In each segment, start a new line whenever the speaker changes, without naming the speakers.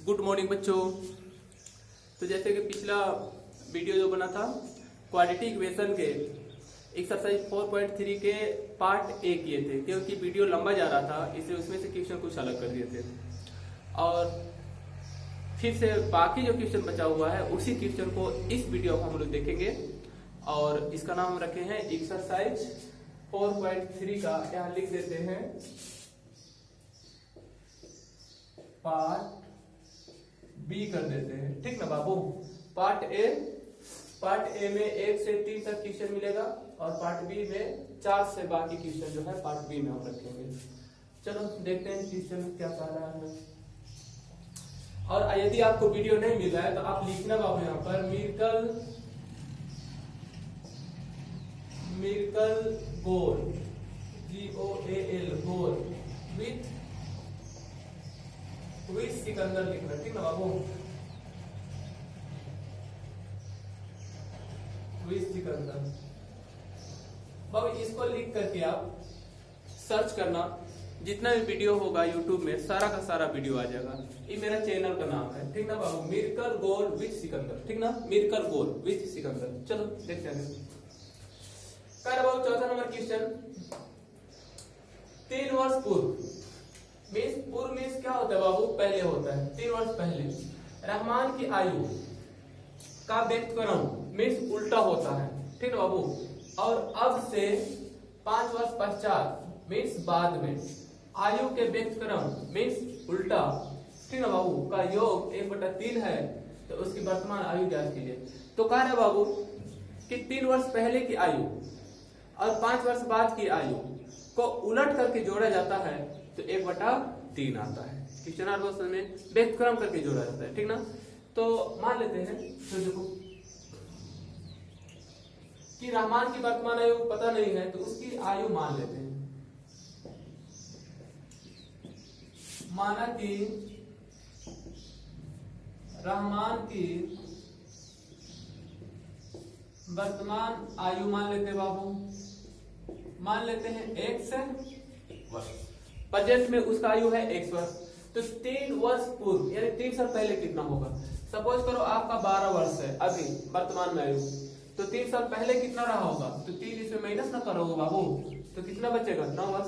Good morning बच्चों। तो जैसे कि पिछला वीडियो जो बना था क्वाड्रेटिक इक्वेशन के एक्सरसाइज 4.3 के पार्ट ए किए थे, क्योंकि वीडियो लंबा जा रहा था इसलिए उसमें से क्वेश्चन कुछ अलग कर दिए थे और फिर से बाकी जो क्वेश्चन बचा हुआ है उसी क्वेश्चन को इस वीडियो में हम लोग देखेंगे और इसका नाम हम रखे हैं एक्सरसाइज 4.3 का। यहाँ लिख देते हैं पार्ट बी कर देते हैं, ठीक ना बाबू। पार्ट ए में 1 से 3 तक क्वेश्चन मिलेगा और पार्ट बी में 4 से बाकी क्वेश्चन जो है पार्ट बी में हम रखेंगे। चलो देखते हैं क्वेश्चन क्या कह रहा है। और यदि आपको वीडियो नहीं मिल रहा है तो आप लिखना बाबू यहाँ पर miracle goal GOAL goal with Sikandar लिखना, ठीक ना बाबू। विथ सिकंदर बाबू इसको लिख करके आप सर्च करना, जितना भी वीडियो होगा यूट्यूब में सारा का सारा वीडियो आ जाएगा। ये मेरा चैनल का नाम है, ठीक ना बाबू, मिरेकल गोल विथ सिकंदर, ठीक ना, मिरेकल गोल विथ सिकंदर। चलो देखते हैं बाबू। चौथा नंबर क्वेश्चन, 3 वर्ष पूर्व मीन्स क्या होता है बाबू, पहले होता है। 3 वर्ष पहले रहमान की आयु का व्यक्तक्रम मीन्स उल्टा होता है, ठीक है बाबू। और अब से 5 वर्ष पश्चात मीन्स बाद में आयु के व्यक्तक्रम मीन्स उल्टा, ठीक है बाबू, का योग 1/3 है तो उसकी वर्तमान आयु ज्ञात कीजिए। तो कह रहे बाबू कि 3 वर्ष पहले की आयु और 5 वर्ष बाद की आयु को उलट करके जोड़ा जाता है तो 1/3 आता है। क्वेश्चन में व्यक्तक्रम करके जोड़ा जाता है, ठीक ना। तो मान लेते हैं, तो देखो कि रहमान की वर्तमान आयु पता नहीं है तो उसकी आयु मान लेते हैं। माना कि रहमान की वर्तमान आयु मान लेते हैं बाबू, मान लेते हैं x वर्ष। प्रेजेंट में उसका आयु है x वर्ष। तो 3 वर्ष पूर्व यानी 3 साल पहले कितना होगा। सपोज करो आपका 12 वर्ष है अभी वर्तमान में आयु, तो 3 साल पहले कितना रहा होगा, तो 3 इसमें माइनस ना करोगे बाबू, तो कितना बचेगा, 9 वर्ष।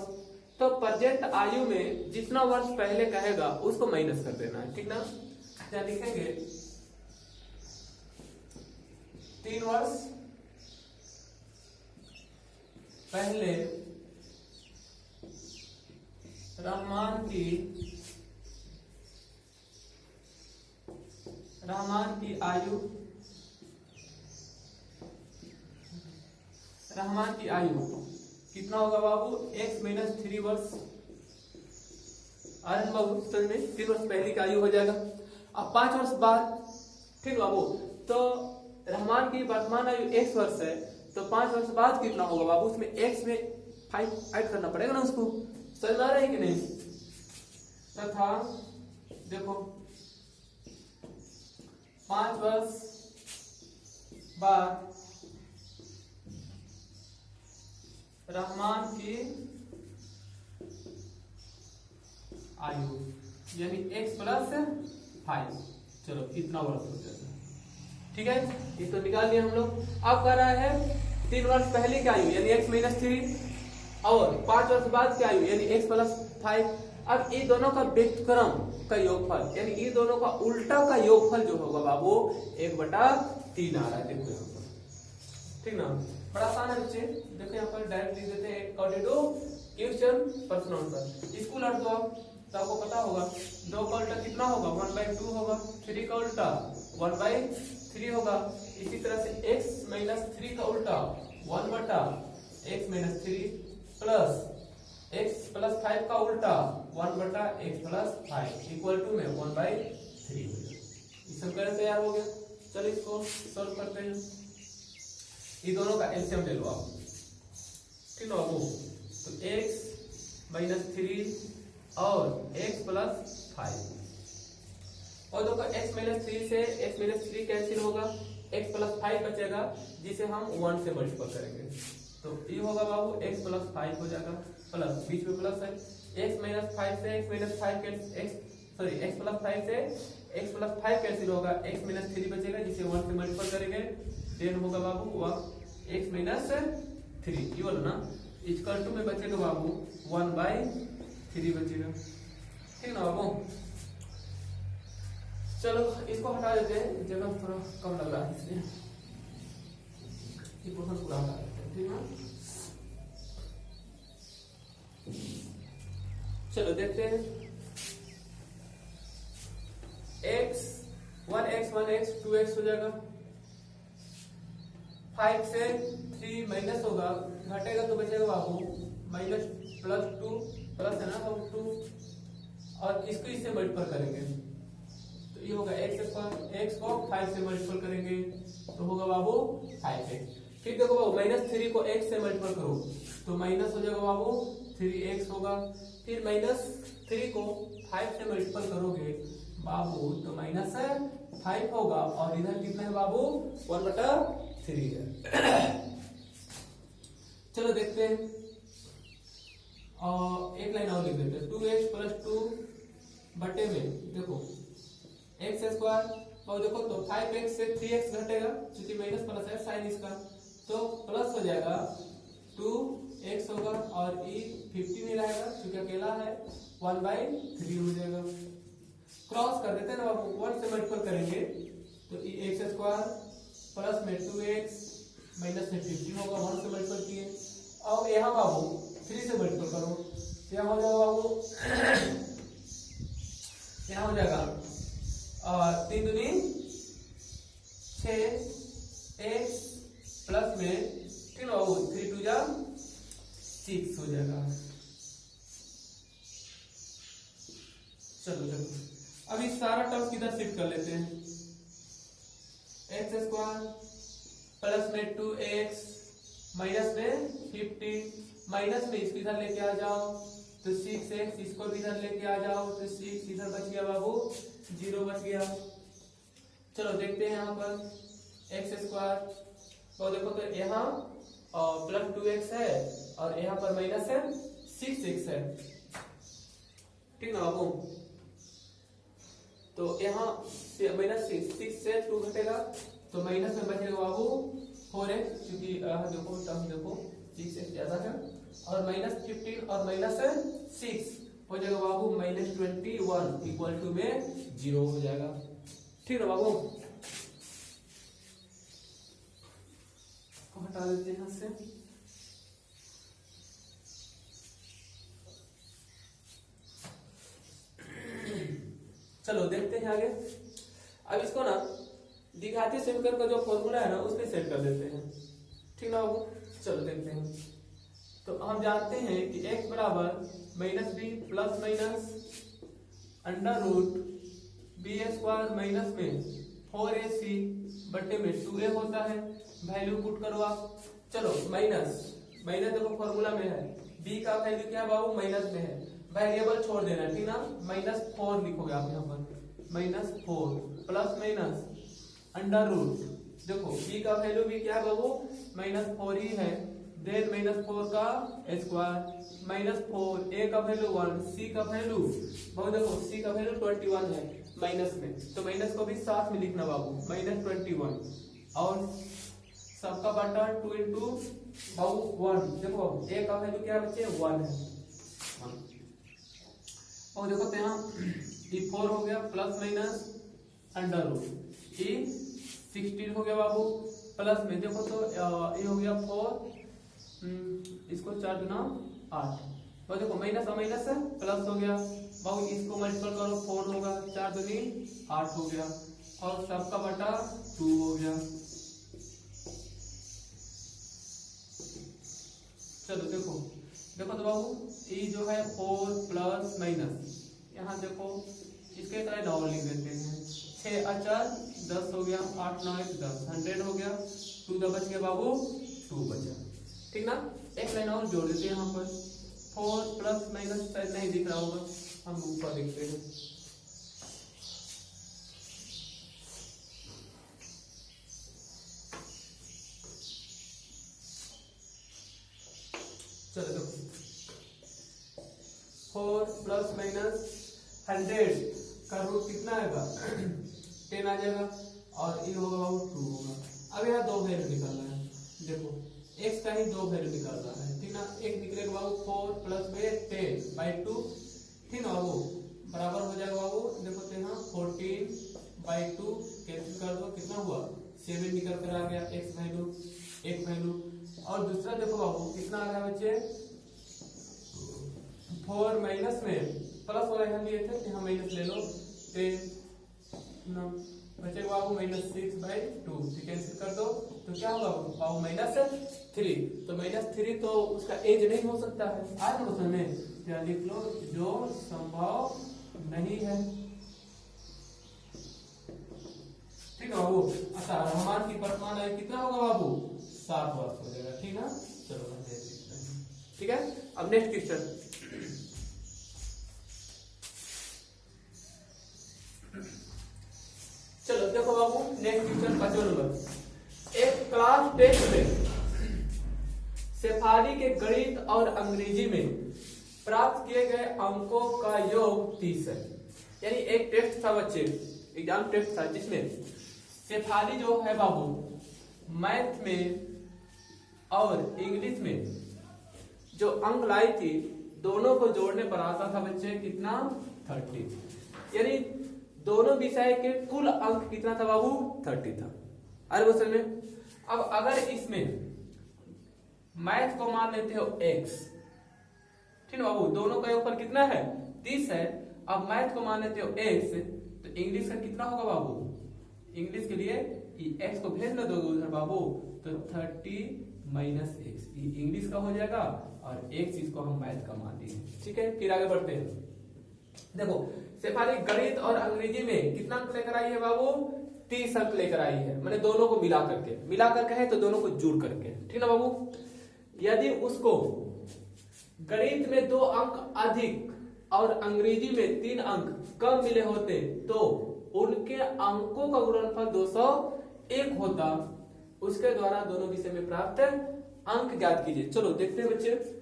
तो प्रेजेंट आयु में जितना वर्ष पहले कहेगा उसको माइनस कर देना है, ठीक ना। क्या लिखेंगे, 3 वर्ष पहले रहमान की आयु कितना होगा बाबू, x - 3 वर्ष। आनंद बाबू समझ में 3 वर्ष पहले की आयु हो जाएगा। अब 5 वर्ष बाद, ठीक बाबू, तो रहमान की वर्तमान आयु x वर्ष है तो 5 वर्ष बाद कितना होगा बाबू, उसमें x में 5 ऐड करना पड़ेगा ना उसको। समझ आ रहा है कि नहीं। तथा देखो 5 वर्ष बाद रहमान की आयु यानी x + 5, चलो इतना वर्ष हो जाएगा, ठीक है। ये तो निकाल लिया हम लोग। अब कह रहा है 3 वर्ष पहले की आयु यानी x - 3 और 5 वर्ष बाद की आयु यानी x + 5। अब ये दोनों का व्यक्तक्रम का योगफल यानी ये दोनों का उल्टा का योगफल जो होगा बाबू 1/3 आ रहा है, देखो यहाँ पर, ठीक ना। बड़ा आसान है बच्चे, देखो यहाँ पर डायरेक्ट लिख देते हैं अकॉर्डिंग टू क्वेश्चन प्रश्न आंसर। इसको लड़ दो आप तो आपको पता होगा 2 का उल्टा कितना होगा, 1/2 होगा। 3 का उल्टा 1/3 होगा। इसी तरह से x - 3 का उल्टा 1/x - 3 प्लस x + 5 का उल्टा 1/x + 5 इक्वल टू में 1/3 हो गया। ये सब करके तैयार हो गया। चलो इसको सॉल्व करते हैं। ये दोनों का एलसीएम ले लो आप, ठीक है बाबू। तो x - 3 और x + 5 और देखो x - 3 से x - 3 कैंसिल होगा, x + 5 बचेगा जिसे हम 1 से मल्टीपल करेंगे तो ये होगा बाबू x + 5 हो जाएगा, प्लस बीच में प्लस है, x - 5 से x - 5 के x सॉरी x+5 कैंसिल होगा, x माइनस 3 बचेगा जिसे 1 से मल्टीपल करेंगे, देन होगा बाबू x माइनस 3 ये बोलो ना, इक्वल टू में बचेगा बाबू 1/3 बचेगा, ठीक ना बाबू। चलो इसको हटा देते हैं, जगह थोड़ा कम लग रहा है इसलिए ये क्वेश्चन पूरा हटा देते हैं, ठीक है। चलो देखते हैं, x 1x 2x हो जाएगा, 5 से 3 माइनस होगा, घटेगा तो बचेगा बाबू माइनस +2 प्लस है ना 2, और इसको इससे मल्टीपल करेंगे तो ये होगा x को 5 से मल्टीपल करेंगे तो होगा बाबू 5x। फिर देखो बाबू -3 को x से मल्टीपल करो तो माइनस हो जाएगा बाबू 3x होगा, फिर -3 को 5 से मल्टीपल करोगे बाबू तो -5 होगा, और इधर कितना है बाबू 1/3 है। चलो देखते हैं, और एक लाइन और लिख देते हैं, 2x + 2 बटे में देखो x², और देखो तो 5x से 3x घटेगा क्योंकि माइनस प्लस है साइन इसका, तो प्लस हो जाएगा 2x होगा, और ये 50 नहीं रहेगा क्योंकि अकेला है, 1/3 हो जाएगा। क्रॉस कर देते हैं ना बाबू, 1 से मल्टीपल करेंगे तो ये x² प्लस में 2x माइनस में 50 होगा, 1 से मल्टीपल किए, और यहाँ बाबू 3 से मल्टीपल करो, क्या हो जाएगा बाबू यहाँ हो जाएगा 3 दूनी 6x प्लस में, ठीक है बाबू 3 2 जा 6 हो जाएगा। चलो अब इस सारा टर्म किधर शिफ्ट कर लेते हैं, x² प्लस में 2x माइनस में 50, माइनस में इसको इधर लेके आ जाओ तो 6x, इसको भी इधर लेके आ जाओ तो 6 इधर बच गया बाबू 0 बच गया। चलो देखते हैं यहाँ पर x², तो देखो तो यहाँ प्लस 2x है और यहाँ पर माइनस है 6x है, ठीक ना बाबू। तो यहाँ -6 से 2 घटेगा तो माइनस में बचेगा बाबू 4x, क्योंकि देखो टर्म देखो 6x ज्यादा है, और -15 और -6 हो जाएगा बाबू -21 इक्वल टू में 0 हो जाएगा, ठीक है बाबू। हटा देते हैं यहाँ से, चलो देखते हैं आगे। अब इसको ना द्विघातीय समीकरण का जो फॉर्मूला है ना उसमें सेट कर देते हैं, ठीक ना बाबू। चलो देखते हैं, तो हम जानते हैं कि x बराबर -b plus minus √b² minus में 4ac बटे में 2a होता है, वैल्यू पुट करो आप। चलो माइनस देखो फॉर्मूला में है, b का वैल्यू क्या है बाबू माइनस में है, वेरिएबल छोड़ देना, ठीक ना, -4 लिखोगे आप यहाँ पर, -4 प्लस माइनस √ देखो b का वैल्यू भी क्या है बाबू -4 ही है, देन -4 का स्क्वायर, -4 a का वैल्यू 1, c का वैल्यू बाबू देखो c का वैल्यू 21 है माइनस में, तो माइनस को भी साथ में लिखना बाबू -21, और सबका बटा 2 इंटू बाबू 1, देखो a का वैल्यू क्या बच्चे 1 है, और देखो तो यहाँ ये 4 हो गया प्लस माइनस √ ये 16 हो गया बाबू, प्लस में देखो तो ये हो गया 4, इसको 4 गुना 8, तो देखो माइनस और माइनस प्लस हो गया बाबू, इसको मल्टीपल करो 4 होगा, 4 दूनी 8 हो गया, और सबका बटा 2 हो गया। चलो देखो तो बाबू ये जो है 4 प्लस माइनस, यहाँ देखो इसके तरह 9 लिख देते हैं, 6 और 4 10 हो गया, 8 9 10 100 हो गया, 2 बच गया बाबू 2 बचा, ठीक ना। एक लाइन और जोड़ देते हैं यहाँ पर, 4 प्लस माइनस शायद नहीं दिख रहा होगा, हम ऊपर लिखते हैं, चलो देखो 4 प्लस माइनस 100 का रूट कितना आएगा 10 आ जाएगा और ये होगा बाबू 2 होगा। अब यहाँ दो वैल्यू निकालना है, देखो x का ही दो वैल्यू निकालना है, ठीक ना। एक निकलेगा बाबू 4 प्लस में 10 बाई 2, ठीक ना बाबू, बराबर हो जाएगा बाबू, देखो तो यहाँ 14 बाई 2 कैंसिल कर दो, कितना हुआ 7 निकल कर आ गया x वैल्यू, एक वैल्यू। और दूसरा देखो बाबू कितना आ रहा है बच्चे 4 माइनस में प्लस वाला यहाँ लिए थे, यहाँ माइनस ले लो 10 ना बचेगा बाबू -6 बाई 2, कैंसिल कर दो तो क्या होगा बाबू -3, तो -3 तो उसका एज नहीं हो सकता है, आज क्वेश्चन में क्या लिख लो जो संभव नहीं है, ठीक है बाबू। अच्छा रहमान की वर्तमान आयु कितना होगा बाबू 7 वर्ष हो जाएगा, ठीक ना। चलो ठीक है, अब नेक्स्ट क्वेश्चन। चलो देखो बाबू नेक्स्ट क्वेश्चन 5वां नंबर। एक क्लास टेस्ट में शेफाली के गणित और अंग्रेजी में प्राप्त किए गए अंकों का योग 30 है। यानी एक टेस्ट था बच्चे, एग्जाम टेस्ट था जिसमें शेफाली जो है बाबू मैथ में और इंग्लिश में जो अंक लाई थी दोनों को जोड़ने पर आता था बच्चे कितना 30, यानी दोनों विषय के कुल अंक कितना था बाबू 30 था। अरे क्वेश्चन में अब अगर इसमें मैथ को मान लेते हो x, ठीक है बाबू, दोनों का ऊपर कितना है 30 है, अब मैथ को मान लेते हो x, तो इंग्लिश का कितना होगा बाबू, इंग्लिश के लिए x को भेज ना दोगे उधर बाबू, तो 30 माइनस x इंग्लिश का हो जाएगा और x इसको हम मैथ का मान दिए, ठीक है। फिर आगे बढ़ते हैं, देखो शेफाली गणित और अंग्रेजी में कितना अंक लेकर आई है बाबू 30 अंक लेकर आई है, मैंने दोनों को मिला करके है तो दोनों को जोड़ करके, ठीक ना बाबू। यदि उसको गणित में 2 अंक अधिक और अंग्रेजी में 3 अंक कम मिले होते तो उनके अंकों का गुणनफल 201 होता, उसके द्वारा दोनों विषय में प्राप्त अंक ज्ञात कीजिए। चलो देखते हैं बच्चे,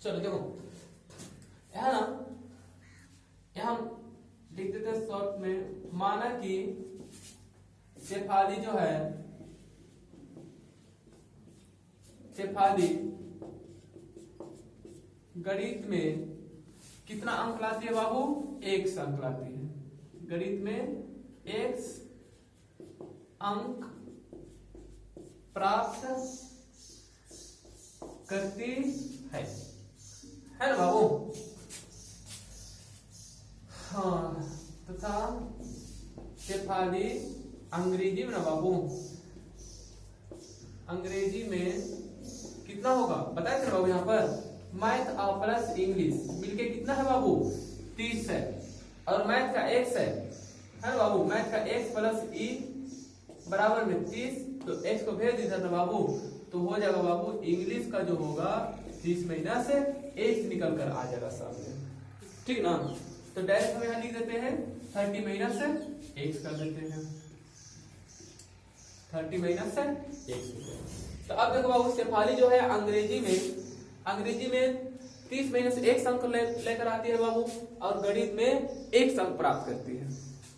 चलो देखो यहाँ ना यहाँ लिख देते हैं शॉर्ट में, माना कि शेफाली जो है शेफाली गणित में कितना अंक लाती है बाबू 1 अंक लाती है, गणित में 1 अंक प्राप्त करती है ना बाबू। हाँ तथा शेफाली अंग्रेजी में ना बाबू, अंग्रेजी में कितना होगा बताए थे बाबू, यहाँ पर मैथ और प्लस इंग्लिश मिलके कितना है बाबू 30 है, और मैथ का x है ना बाबू, मैथ का x प्लस ई बराबर में 30, तो x को भेज दीजिए ना बाबू, तो हो जाएगा बाबू इंग्लिश का जो होगा 30 महीना से x निकल कर आ जाएगा सामने, ठीक ना। तो डायरेक्ट हम यहाँ लिख देते हैं 30 महीना से x कर देते हैं, 30 महीना से x। तो अब देखो बाबू शेफाली जो है अंग्रेजी में 30 महीने से 1 अंक लेकर आती है बाबू, और गणित में 1 अंक प्राप्त करती है,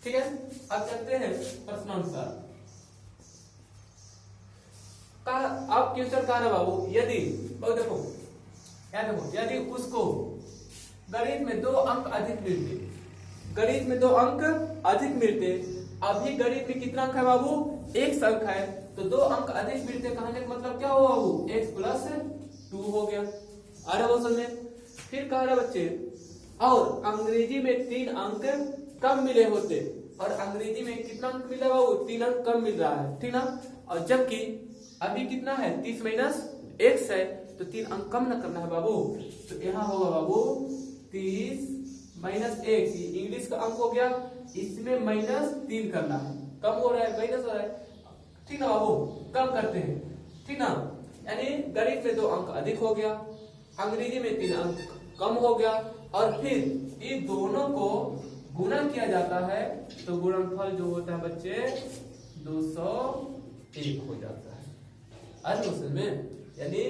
ठीक है। अब चलते हैं प्रश्नानुसार का। अब क्वेश्चन कहा है बाबू, यदि देखो यदि उसको गणित में 2 अंक अधिक मिलते, गणित में 2 अंक अधिक मिलते, अभी गणित में कितना अंक है बाबू 1 अंक है, तो 2 अंक अधिक मिलते कहने का मतलब क्या हुआ बाबू x प्लस 2 हो गया। आ रहा क्वेश्चन में, फिर कह रहे बच्चे और अंग्रेजी में 3 अंक कम मिले होते, और अंग्रेजी में कितना अंक मिला बाबू 3 अंक कम मिल रहा है, ठीक ना। और जबकि अभी कितना है 30 माइनस x है, तो 3 अंक कम ना करना है बाबू, तो यहाँ होगा बाबू 30 माइनस x, इंग्लिश का अंक हो गया, इसमें -3 करना है, कम हो रहा है माइनस हो रहा है, ठीक ना बाबू, कम करते हैं, ठीक ना। यानी गणित में 2 अंक अधिक हो गया, अंग्रेजी में 3 अंक कम हो गया, और फिर ये दोनों को गुणा किया जाता है, तो गुणनफल जो होता है बच्चे 201 हो जाता है। आज क्वेश्चन में यानी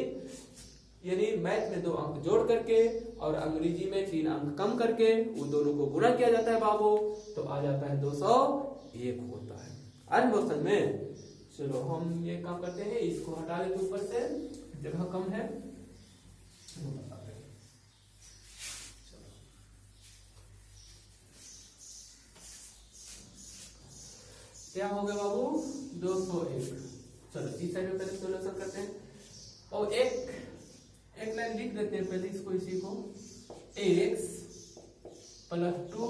यानी मैथ में 2 अंक जोड़ करके और अंग्रेजी में 3 अंक कम करके उन दोनों को गुणा किया जाता है बाबू, तो आ जाता है 201 होता है। आज क्वेश्चन में चलो हम ये काम करते हैं, इसको हटा देते ऊपर से, जगह कम है। क्या हो गया बाबू 201। चलो इस साइड में पहले सोल्यूशन करते हैं और एक लाइन लिख देते हैं पहले इसको, इसी को x प्लस 2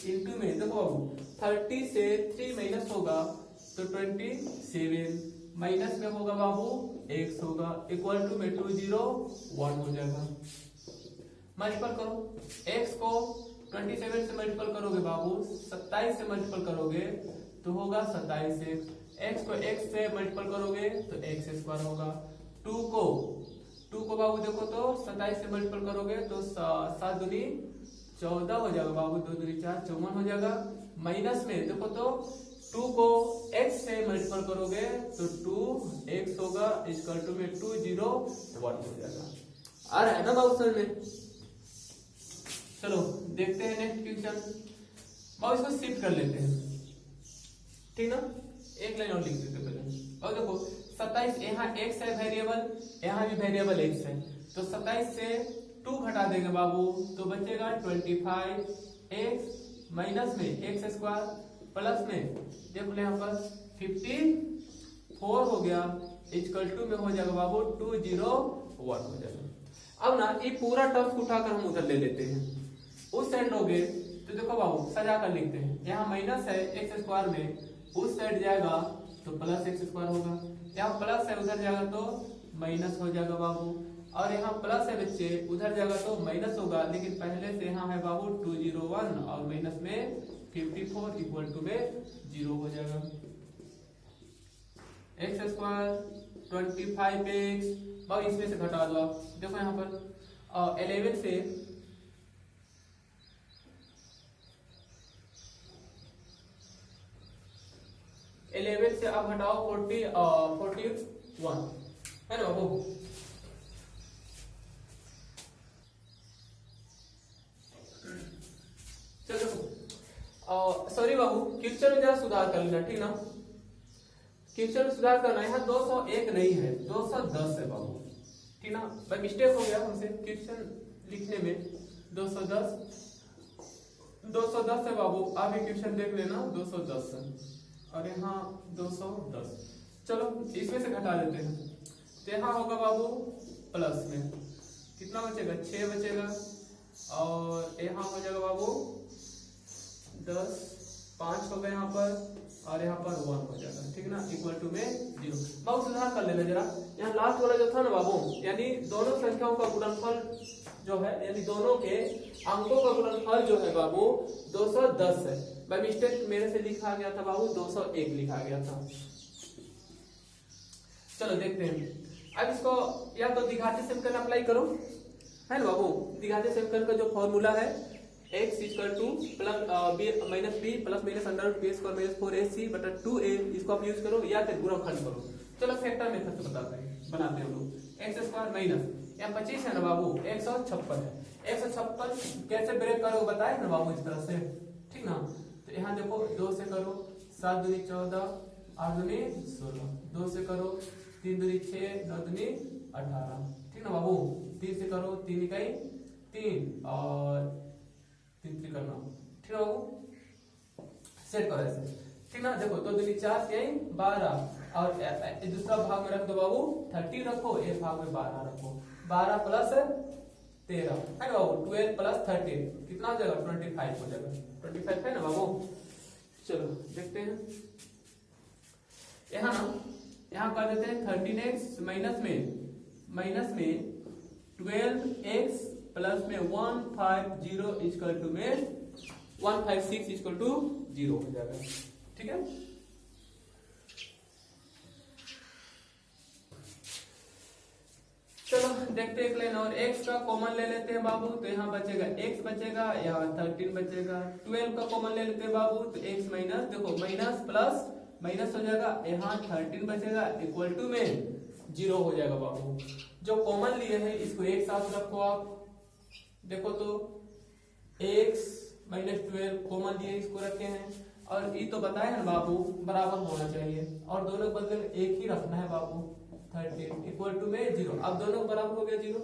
इंटू में देखो बाबू 30 से 3 माइनस होगा तो 27 माइनस में होगा बाबू x होगा इक्वल टू में 201 हो जाएगा। मल्टीपल करो x को 27 से मल्टीपल करोगे बाबू 27 से मल्टीपल करोगे तो होगा 27x, x को x से मल्टीपल करोगे तो x स्क्वायर होगा। 2 को बाबू देखो तो 27 से मल्टीपल करोगे तो 7 दूनी 14 हो जाएगा बाबू, 2 दूनी 4 54 हो जाएगा। माइनस में देखो तो 2 को x से मल्टीपल करोगे तो 2x होगा इक्वल टू में 201 हो जाएगा। आ रहा है ना बाबू सर में। चलो देखते हैं नेक्स्ट क्वेश्चन बाबू, इसको शिफ्ट कर लेते हैं, ठीक ना। एक लाइन और लिख देते पहले। और देखो 27 यहाँ x है वेरिएबल, यहाँ भी वेरिएबल x है, तो 27 से 2 घटा देंगे बाबू तो बचेगा 25x माइनस में x स्क्वायर प्लस में देख लो यहाँ पर 54 हो गया इक्वल टू में हो जाएगा बाबू 201 हो जाएगा। अब ना ये पूरा टर्म्स उठाकर हम उधर ले लेते हैं, उस साइड लोगे तो देखो बाबू सजा कर लिखते हैं, यहाँ माइनस है x स्क्वायर में, उस साइड जाएगा तो प्लस x स्क्वायर होगा, यहाँ प्लस है उधर जाएगा तो माइनस हो जाएगा बाबू, और यहाँ प्लस है बच्चे उधर जाएगा तो माइनस होगा, लेकिन पहले से यहाँ है बाबू 201 और माइनस में 54 इक्वल टू में 0 हो जाएगा। x स्क्वायर 25x बाबू इसमें से घटा दो आप, देखो यहाँ पर 11 से 11 से आप घटाओ 41 है ना बाबू। चलो सॉरी बाबू क्वेश्चन में जरा सुधार कर लेना, ठीक ना। क्वेश्चन में सुधार करना, यहाँ 201 नहीं है 210 है बाबू, ठीक ना। भाई मिस्टेक हो गया हमसे क्वेश्चन लिखने में, 210 है बाबू। आप ये क्वेश्चन देख लेना 210 और यहाँ 210। चलो इसमें से घटा देते हैं, तो यहाँ होगा बाबू प्लस में कितना बचेगा 6 बचेगा, और यहाँ हो जाएगा बाबू 10 5 हो गए यहाँ पर, और यहाँ पर 1 हो जाएगा, ठीक ना, इक्वल टू में 0। बाबू सुधार कर लेना जरा, यहाँ लास्ट वाला जो था ना बाबू, यानी दोनों संख्याओं का गुणनफल जो है, यानी दोनों के अंकों का गुणनफल जो है बाबू 210 है। बाय मिस्टेक मेरे से लिखा गया था बाबू 201 लिखा गया था। चलो देखते हैं अब इसको, या तो द्विघाती समीकरण अप्लाई करो, है ना बाबू। द्विघाती समीकरण का जो फॉर्मूला है x equal to plus minus B plus minus under root B square minus 4ac बटा 2a, इसको आप यूज करो या फिर गुणनखंड करो। चलो फैक्टर मेथड से बनाते हैं हम लोग। एक्स स्क्वायर माइनस यहाँ 25 है ना बाबू, 156 है, 156 कैसे ब्रेक करो बताए ना बाबू इस तरह से, ठीक ना। तो यहाँ देखो 2 से करो 7 दूनी 14 8 दूनी 16, 2 से करो 3 दूनी 6 9 दूनी 18, ठीक ना बाबू। 3 से करो 3 इकाई 3 और 3 3 करना, ठीक है बाबू। सेट करो ऐसे, ठीक ना। देखो 2 दूनी 4 3 12 और दूसरा भाग में रख दो बाबू 30 रखो, एक भाग में 12 रखो, 12 प्लस 13 है बाबू, 12 प्लस 13 कितना हो जाएगा 25 हो जाएगा, 25 है ना बाबू। चलो देखते हैं यहाँ ना, यहाँ कर देते हैं 13x माइनस में 12x प्लस में 150 इक्वल टू में 156 इक्वल टू 0 हो जाएगा, ठीक है। चलो देखते हैं एक लाइन और, x का कॉमन ले लेते हैं बाबू, तो यहाँ बचेगा x बचेगा, यहाँ 13 बचेगा। 12 का कॉमन ले लेते हैं बाबू, तो x माइनस, देखो माइनस प्लस माइनस हो जाएगा, यहाँ 13 बचेगा इक्वल टू में 0 हो जाएगा बाबू। जो कॉमन दिए हैं, इसको एक साथ रखो आप। देखो तो x माइनस 12 कॉमन दिए, इसको रखे हैं, और ये तो बताए हैं बाबू बराबर होना चाहिए, और दोनों के बदले में एक ही रखना है बाबू। 13 इक्वल टू में 0, अब दोनों के बराबर हो गया 0,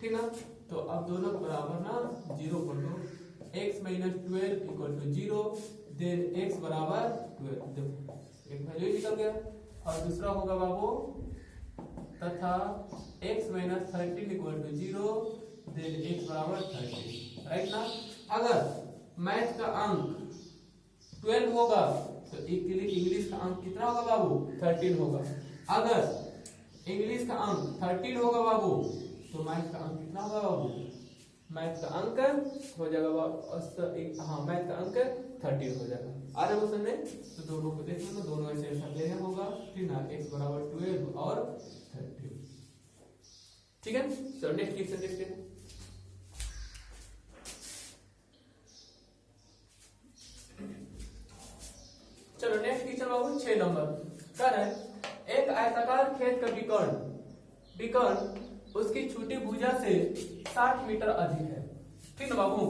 ठीक ना। तो अब दोनों के बराबर ना 0 कर दो, x minus 12 equal to 0, then x बराबर 12। देखो एक वैल्यू निकल गया, और दूसरा होगा बाबू तथा x minus 13 equal to 0, then x बराबर 13, राइट ना। अगर मैथ का अंक 12 होगा तो इंग्लिश का अंक कितना होगा बाबू? 13 होगा। अगर इंग्लिश का अंक 13 होगा बाबू तो मैथ का अंक कितना होगा बाबू? मैथ का अंक हो जाएगा बाबू, हाँ मैथ का अंक 13 हो जाएगा। आ रहा है समझ? तो दोनों को देख लो, दोनों ऐसे ऐसा लेना होगा, ठीक ना। x बराबर 12 और 13, ठीक है। चलो नेक्स्ट क्वेश्चन देखते हैं। चलो नेक्स्ट क्वेश्चन बाबू 6 नंबर कर है, एक आयताकार खेत का विकर्ण उसकी छोटी भुजा से 60 मीटर अधिक है, ठीक ना बाबू।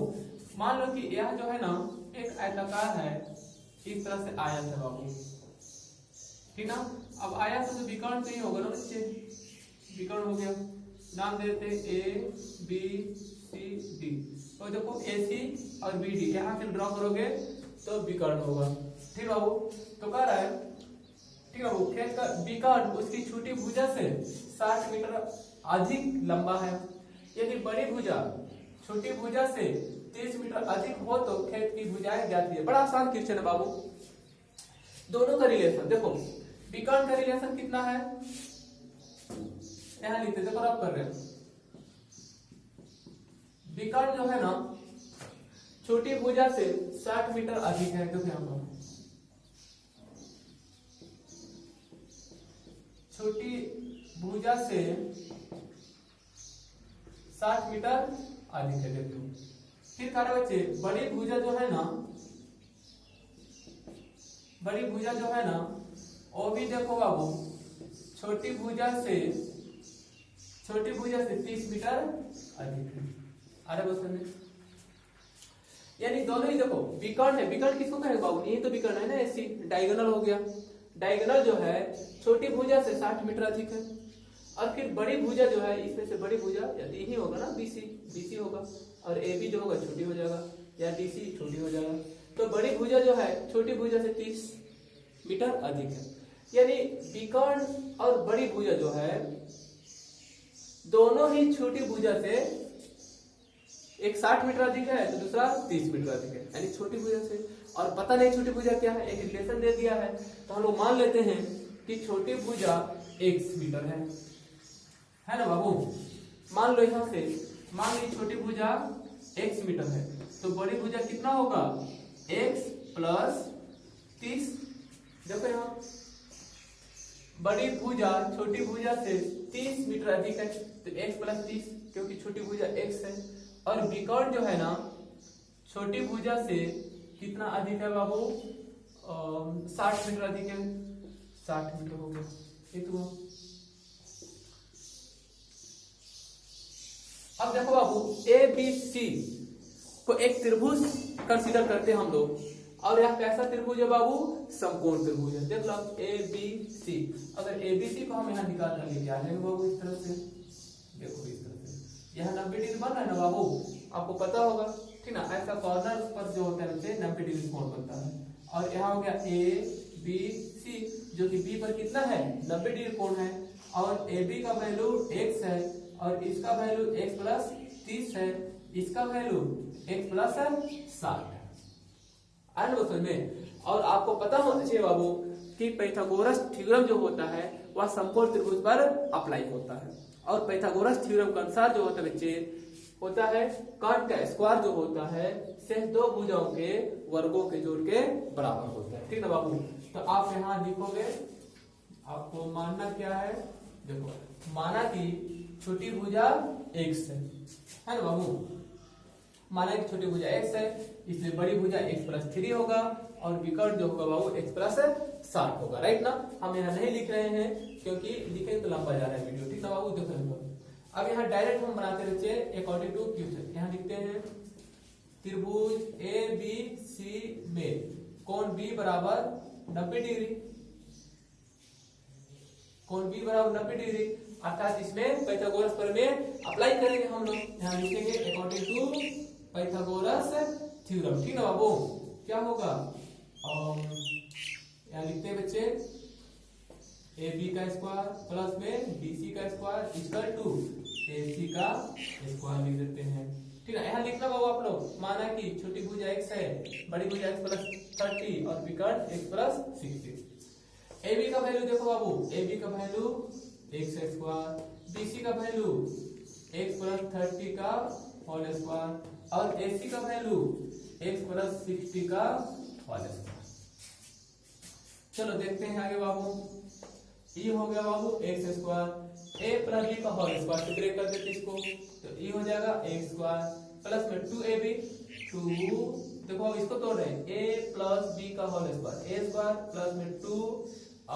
मान लो कि यह जो है ना एक आयताकार है, इस तरह से आयत है बाबू, ठीक ना। अब आयत तो विकर्ण तो ही होगा ना बच्चे, विकर्ण हो गया। नाम देते ए बी सी डी, तो देखो ए सी और बी डी यहाँ से ड्रॉ करोगे तो विकर्ण होगा, ठीक बाबू। तो कह रहा है, ठीक है बाबू, खेत का विकर्ण उसकी छोटी भुजा से 60 मीटर अधिक लंबा है। यदि बड़ी भुजा छोटी भुजा से 30 मीटर अधिक हो तो खेत की भुजाएं ज्ञात कीजिए। बड़ा आसान क्वेश्चन है बाबू। दोनों का रिलेशन देखो, विकर्ण का रिलेशन कितना है यहां लिखते, देखो रब कर रहे हैं। विकर्ण जो है ना छोटी भुजा से 60 मीटर अधिक है, देखो यहां पर छोटी भुजा से 60 मीटर अधिक है, देखो। फिर कह रहे बच्चे बड़ी भुजा जो है ना, बड़ी भुजा जो है ना वो भी देखो बाबू छोटी भुजा से 30 मीटर अधिक है। अरे बस यानी दोनों ही देखो विकर्ण है। विकर्ण किसको कहेंगे बाबू? ये तो विकर्ण है ना, ऐसी डायगोनल हो गया। डायगोनल जो है छोटी भुजा से 60 मीटर अधिक है, और फिर बड़ी भुजा जो है इसमें से बड़ी भुजा यदि ही होगा ना बीसी होगा, और ए बी जो होगा छोटी हो जाएगा, या डीसी छोटी हो जाएगा। तो बड़ी भुजा जो है छोटी भुजा से 30 मीटर अधिक है। यानी विकर्ण और बड़ी भुजा जो है दोनों ही छोटी भुजा से, एक 60 मीटर अधिक है तो दूसरा 30 मीटर अधिक है, यानी छोटी भुजा से। और पता नहीं छोटी भुजा क्या है, एक रिलेशन दे दिया है तो हम लोग मान लेते हैं कि छोटी भुजा x मीटर है ना बाबू। मान लो यहां से, मान ली छोटी भुजा x मीटर है, तो बड़ी भुजा कितना होगा? x plus 30। देखो यहाँ बड़ी भुजा छोटी भुजा से 30 मीटर अधिक है, तो x प्लस 30, क्योंकि छोटी भुजा x है। और विकर्ण जो है ना छोटी भुजा से कितना अधिक है बाबू? 60 मीटर अधिक है, 60 मीटर हो गया ये तो। अब देखो बाबू ए बी सी को एक त्रिभुज कंसीडर करते हैं हम लोग, और यह कैसा त्रिभुज है बाबू? समकोण त्रिभुज है। देख लो ए बी सी, अगर ए बी सी को हम यहाँ निकाल कर लेके आ जाएंगे बाबू इस तरह से, देखो इस तरह से यहाँ 90 डिग्री बन रहा है ना बाबू, आपको पता होगा, ठीक ना। ऐसा कॉर्नर पर जो होता है 90 डिग्री कोण बनता है। और यहाँ हो गया ए बी सी, जो कि बी पर कितना है? 90 डिग्री कोण है, और ए बी का वैल्यू x है, और इसका वैल्यू x प्लस 30 है, इसका वैल्यू x प्लस 60 है। में और आपको पता होना चाहिए बाबू कि पाइथागोरस थ्योरम जो होता है वह समकोण त्रिभुज पर अप्लाई होता है, और पाइथागोरस थ्योरम के अनुसार जो होता है बच्चे होता है कॉट का स्क्वायर जो होता है सिर्फ दो भुजाओं के वर्गों के जोड़ के बराबर होता है, ठीक ना बाबू। तो आप यहाँ लिखोगे, आपको मानना क्या है? देखो माना कि छोटी भुजा x है ना बाबू, माना कि छोटी भुजा x है, इसलिए बड़ी भुजा x प्लस 3 होगा, और विकर्ण जो होगा बाबू x प्लस 60 होगा, राइट ना। हम यहाँ नहीं लिख रहे हैं क्योंकि लिखेंगे तो लंबा जा रहा है वीडियो, ठीक ना बाबू। देखो अब यहाँ डायरेक्ट हम बनाते हैं बच्चे अकॉर्डिंग टू क्वेश्चन। यहाँ लिखते हैं त्रिभुज ए बी सी में कोण बी बराबर 90 डिग्री, कोण बी बराबर 90 डिग्री, अर्थात इसमें पाइथागोरस प्रमेय अप्लाई करेंगे हम लोग। यहाँ लिखेंगे अकॉर्डिंग टू पाइथागोरस थ्योरम। ठीक है बाबू, क्या होगा? और यहाँ लिखते हैं बच्चे ए बी का स्क्वायर प्लस में बी सी का स्क्वायर इक्वल टू ए सी का स्क्वायर लिख देते हैं। ठीक है, यहाँ लिखना बाबू आप लोग, माना कि छोटी भुजा x है, बड़ी भुजा x प्लस 30 और विकर्ण x प्लस 60। ए बी का वैल्यू देखो बाबू, ए बी का value x square, B C का वैल्यू x प्लस 30 का होल स्क्वायर और ए सी का वैल्यू x प्लस 60 का होल स्क्वायर। चलो देखते हैं आगे बाबू। ये हो गया बाबू एक्स स्क्वायर, ए प्लस बी का होल स्क्वायर से ब्रेक कर देते इसको, तो ये हो जाएगा एक्स स्क्वायर प्लस में 2ab 2, देखो इसको तोड़ रहे हैं, a प्लस बी का होल स्क्वायर, ए स्क्वायर प्लस में 2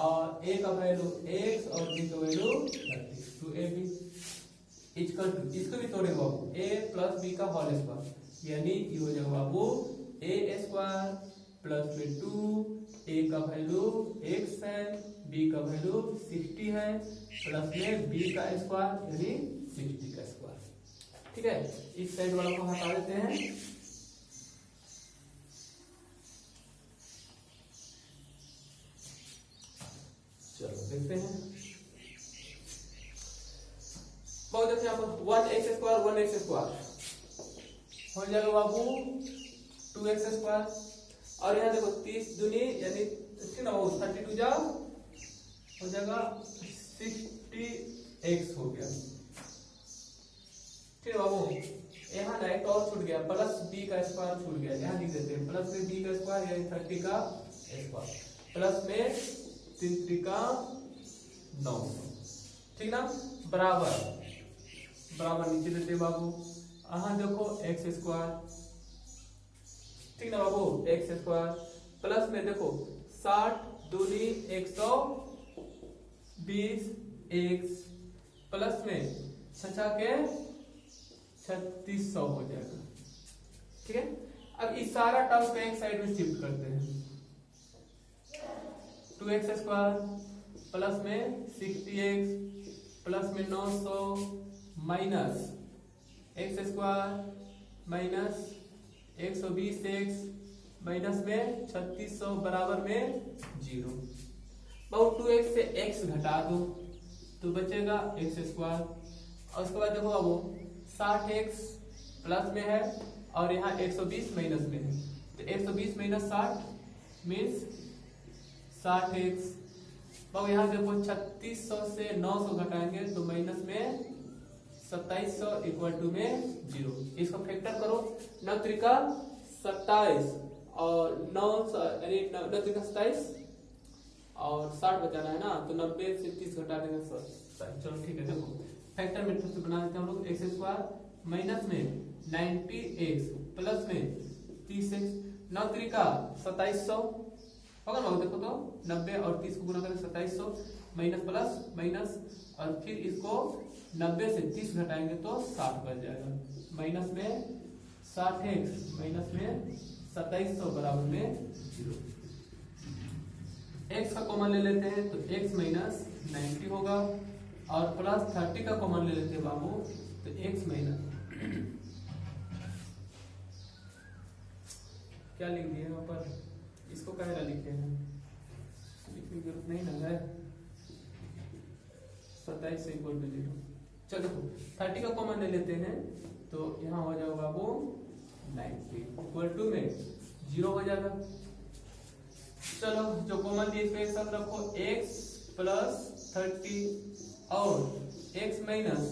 और a का वैल्यू x और b का वैल्यू 30, 2ab इक्वल टू, इसको भी तोड़ेंगे बाबू, a प्लस बी का होल स्क्वायर, यानी ये हो जाएगा बाबू a स्क्वायर प्लस में 2, a का वैल्यू x है, b का वैल्यू 60 है, प्लस में b का स्क्वायर यानी 60 का स्क्वायर। ठीक है, इस साइड वालों को हटा देते हैं। चलो देखते हैं, बहुत देखिए यहाँ पर 1x स्क्वायर 1x स्क्वायर हो जाएगा बाबू 2x स्क्वायर, और यहाँ देखो 30 दूनी यानी 32 जा हो जाएगा 60x हो गया। ठीक है बाबू, यहाँ ना एक और छूट गया, प्लस b का स्क्वायर छूट गया, यहाँ लिख देते हैं प्लस में b का स्क्वायर यानी 30 का स्क्वायर प्लस में 3 का 9, ठीक ना, बराबर बराबर नीचे देते बाबू। यहाँ देखो x स्क्वायर, ठीक ना बाबू, x स्क्वायर प्लस में देखो 60 दूनी 120 x प्लस में 6 के 3600 हो जाएगा। ठीक है, अब इस सारा टर्म को एक साइड में शिफ्ट करते हैं, 2x स्क्वायर प्लस में 60x प्लस में 900 minus x square minus 120x minus में 3600 बराबर में 0। बहुत 2x से x घटा दो तो बचेगा x स्क्वायर, और उसके बाद देखो बाबू 60x प्लस में है और यहाँ 120 माइनस में है, तो 120 माइनस 60 मीन्स 60x। बाबू यहाँ देखो 3600 से 900 घटाएंगे तो माइनस में 2700 इक्वल टू में 0। इसको फैक्टर करो, 9 त्रिका 27 और 9 यानी 9 त्रिका 27 और 60 बचाना है ना, तो 90 से 30 घटा देंगे 27। चलो ठीक है, देखो फैक्टर मेथड से बना देते हैं हम लोग, x स्क्वायर माइनस में 90x प्लस में 30x, 9 त्रिका 2700 होगा ना, देखो तो 90 और 30 को गुणा करें 2700 माइनस प्लस माइनस, और फिर इसको 90 से 30 घटाएंगे तो 60 बच जाएगा, माइनस में 60x माइनस में 2700 बराबर में 0। x का कॉमन ले लेते हैं तो x माइनस 90 होगा, और प्लस 30 का कॉमन ले लेते हैं बाबू तो x माइनस क्या लिख दिए वहां पर, इसको क्या लिखे हैं, लिखने की जरूरत नहीं ना है, 27 से इक्वल टू 0। चलो 30 का कॉमन ले लेते हैं तो यहाँ हो जाएगा बाबू 90 इक्वल टू में 0 हो जाएगा। चलो जो कॉमन दिए इसको एक साथ रखो, x प्लस 30 और x माइनस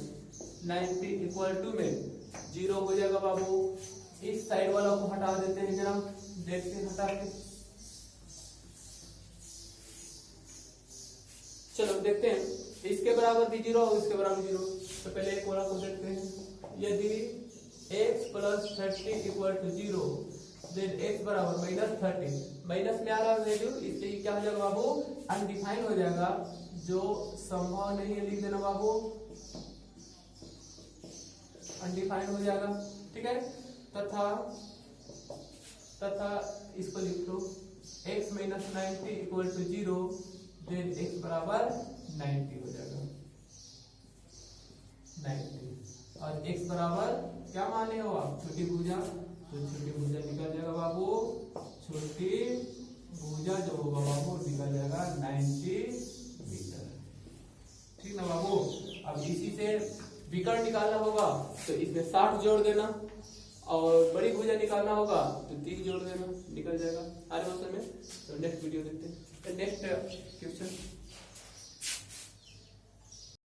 90 इक्वल टू में 0 हो जाएगा बाबू। इस साइड वाला को हटा देते हैं जरा, देखते हैं हटा के, चलो देखते हैं, इसके बराबर भी 0 और इसके बराबर 0, तो पहले एक वाला को देखते हैं। यदि x plus 30 equal to 0 then x बराबर माइनस 30, माइनस में आ रहा है वैल्यू, इसलिए क्या हो जाएगा बाबू, अनडिफाइंड हो जाएगा, जो संभव नहीं है लिख देना बाबू, अनडिफाइंड हो जाएगा, ठीक है। तथा इसको लिख लो x minus 90 equal to 0, then x बराबर 90 हो जाएगा, 90। और x बराबर क्या माने हो आप, छोटी भुजा, तो छोटी भुजा निकल जाएगा बाबू, छोटी भुजा जो होगा बाबू निकल जाएगा 90 मीटर, ठीक ना बाबू। अब इसी से विकर्ण निकालना होगा तो इसमें 60 जोड़ देना, और बड़ी भुजा निकालना होगा तो 30 जोड़ देना, निकल जाएगा। आगे क्वेश्चन में, तो नेक्स्ट वीडियो देखते हैं, नेक्स्ट क्वेश्चन।